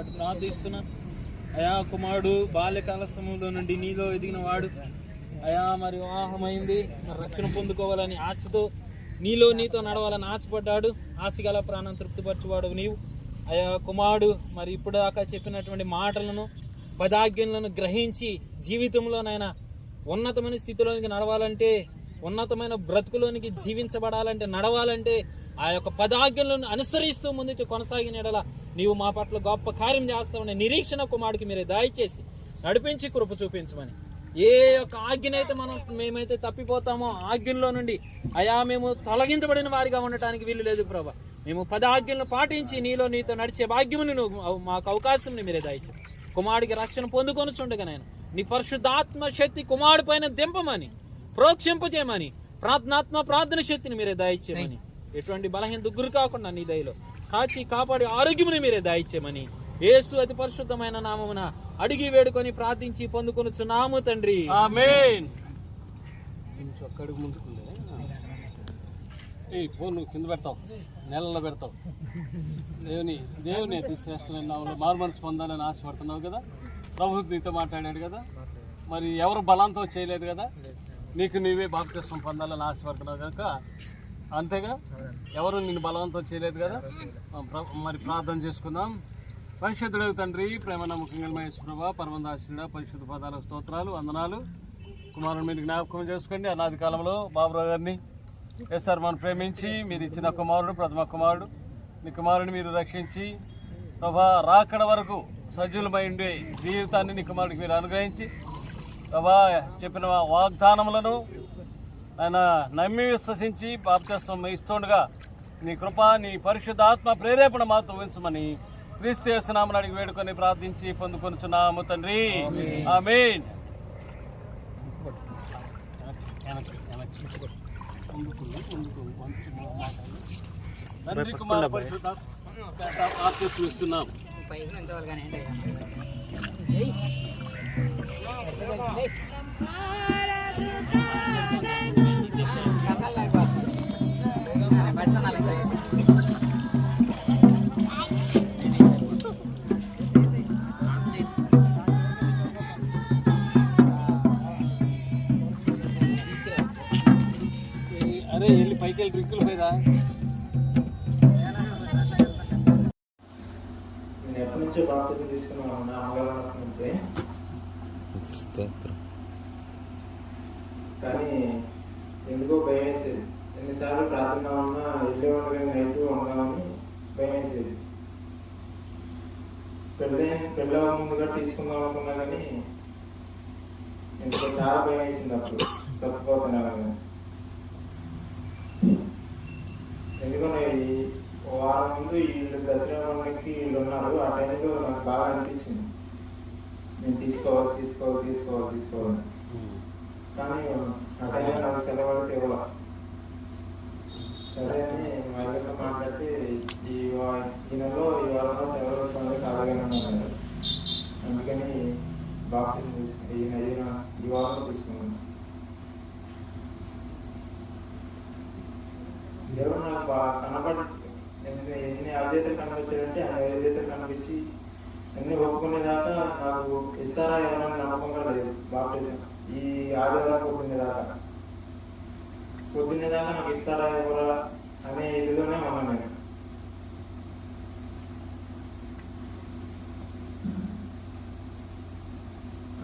బట్టి ప్రార్థిస్తున్నా అయా. కుమారుడు బాల్యకాల సమయంలో నుండి నీలో ఎదిగిన వాడు అయా, మరి వివాహమైంది, మరి రక్షణ పొందుకోవాలని ఆశతో నీతో నడవాలని ఆశపడ్డాడు. ఆశగల ప్రాణం తృప్తిపరచువాడు నీవు అయా. కుమారుడు మరి ఇప్పుడు దాకా చెప్పినటువంటి మాటలను 10 ఆజ్ఞలను గ్రహించి జీవితంలోనైనా ఉన్నతమైన స్థితిలోనికి నడవాలంటే, ఉన్నతమైన బ్రతుకులోనికి జీవించబడాలంటే, నడవాలంటే ఆ యొక్క 10 ఆజ్ఞలను అనుసరిస్తూ ముందుకు కొనసాగిన ఎడల నీవు మా పట్ల గొప్ప కార్యం చేస్తామని నిరీక్షణ కుమారుడికి మీరే దయచేసి నడిపించి కృప చూపించమని. ఏ యొక్క ఆజ్ఞనైతే మేమైతే తప్పిపోతామో ఆజ్ఞల్లో నుండి అయా మేము తొలగించబడిన వారిగా ఉండటానికి వీలు లేదు ప్రభా. మేము 10 ఆజ్ఞలను పాటించి నీతో నడిచే భాగ్యమును నువ్వు మాకు అవకాశం మీరే దయచేసి కుమారుడికి రక్షణ పొందుకొని చుండగా నేను నీ పరిశుద్ధాత్మ శక్తి కుమారుడి పైన దింపమని, ప్రోక్షింపజేయమని, ప్రార్థన శక్తిని మీరే దయచేయమని, ఎటువంటి బలహీన గురి కాకుండా నీ దయలో కాపాడి ఆరోగ్యముని మీరే దయచేయమని యేసు అతి పరిశుద్ధమైన నామమున అడిగి వేడుకొని ప్రార్థించి పొందుకొనుచున్నాము తండ్రి, ఆమేన్. ఫోన్ కింద పెడతావు, నెలలో పెడతావు. దేవుని అతి శ్రేష్టమైన నామములో మారు మనసు పొందాలని ఆశపడుతున్నావు కదా. ప్రభువు నీతో మాట్లాడాడు కదా. మరి ఎవరు బలంతో చేయలేదు కదా. నీకు నీవే బాప్తిస్మం పొందాలని ఆశపడుతున్నావు కనుక అంతేగా, ఎవరు నిన్ను బలవంతం చేయలేదు కదా. మరి ప్రార్థన చేసుకుందాం. పరిశుద్ధుడు తండ్రి, ప్రేమ నమ్మకంగా మహేశ్వర ప్రభా, పరమందాశుడ, పరిశుద్ధ పదాలకు స్తోత్రాలు, వందనాలు. కుమారుని మీరు జ్ఞాపకం చేసుకోండి. అనాది కాలంలో బాబురావు గారిని వేస్తారు మనం ప్రేమించి మీరు ఇచ్చిన కుమారుడు, ప్రథమ కుమారుడు. మీ కుమారుని మీరు రక్షించి ప్రభా రాకడ వరకు సజ్జులమై ఉండే జీవితాన్ని నీ కుమారుడికి మీరు అనుగ్రహించి ప్రభా చెప్పిన వాగ్దానములను ఆయన నమ్మి విశ్వసించి బాప్తిస్మం ఇస్తుండగా నీ కృప, నీ పరిశుద్ధాత్మ ప్రేరేపణ మాత్రం ఉంచమని క్రీస్తు యేసు నామమున అడిగి వేడుకొని ప్రార్థించి పొందుకొనుచున్నాము తండ్రి, ఆమేన్. తండ్రి కుమార పరిశుద్ధాత్మ ఇస్తున్నాం. అరే వెళ్ళి పైకి వెళ్ళి డ్రింకులు పోయిదా. నేను ఎప్పటి నుంచో బాప్తిజం తీసుకున్నాను, నా అమ్మగారి నుంచే. కానీ ఎందుకో భయం వేసేది. ఎన్నిసార్లు ప్రార్థన ఉన్నా ఇల్లే ఉండగా నైట్ ఉండగాని భయం వేసేది. పెళ్ళ ముందుగా తీసుకుందాం అనుకున్నా కానీ ఎందుకో చాలా భయం వేసింది. అప్పుడు తప్పిపోతున్నా కానీ ఎందుకంటే వారం ముందు వీళ్ళు దసరాకి వీళ్ళు ఉన్నారు. ఆ టైంలో నాకు బాగా అనిపించింది, నేను తీసుకోవాలి. కానీ ఆ టైంలో నాకు సెలవులకి ఇవ్వాలి. సరే అని మహిళతో మాట్లాడితే ఈ నెలలో ఈ వారంలో సెలవు వస్తుంది అలాగే ఉన్నారు. అందుకని బాప్తిజం తీసుకుని ఈ వారంలో తీసుకున్నాను. దేవుడు నాకు బాగా ఎన్ని అవిధేతలు కనిపించాడంటే అన్ని అవిధేతలు కనిపించి అన్ని ఒప్పుకునేదాకా నాకు ఇస్తారా ఏమన్నా నమ్మకంగా లేదు. బాప్టిజం ఈ ఆదివారం పొద్దున్నేదాకా నాకు ఇస్తారా ఎవరా అనే ఇదిలోనే ఉన్నాను నేను.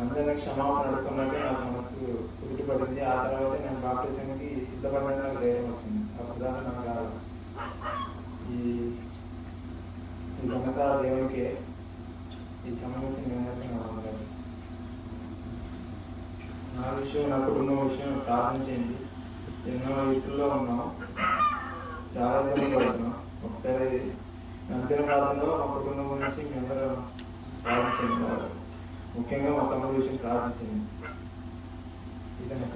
అందరినీ క్షమాపణ అడుగుతున్నట్టే నాకు మనసు కుదిరిపడింది. ఆ తర్వాత నేను బాప్టిజంకి సిద్ధపడడానికి నాకు ధైర్యం వచ్చింది. అప్పుడు దాకా నాకు రాదు. ఈ ఘనత దేవునికే, ఈ సంబంధించిన నేను నా విషయం, నా కుటుంబం విషయం ప్రార్థన చేయండి. ఎన్నో ఇతుల్లో ఉన్నాం, చాలా ఇబ్బంది పడుతున్నాం. ఒకసారి అంతిమ ప్రార్థనలో మా కుటుంబం గురించి మీ అందరూ ప్రార్థన చేయండి. ముఖ్యంగా మా తమ్ముడి విషయం ప్రార్థన చేయండి. ఇదే నా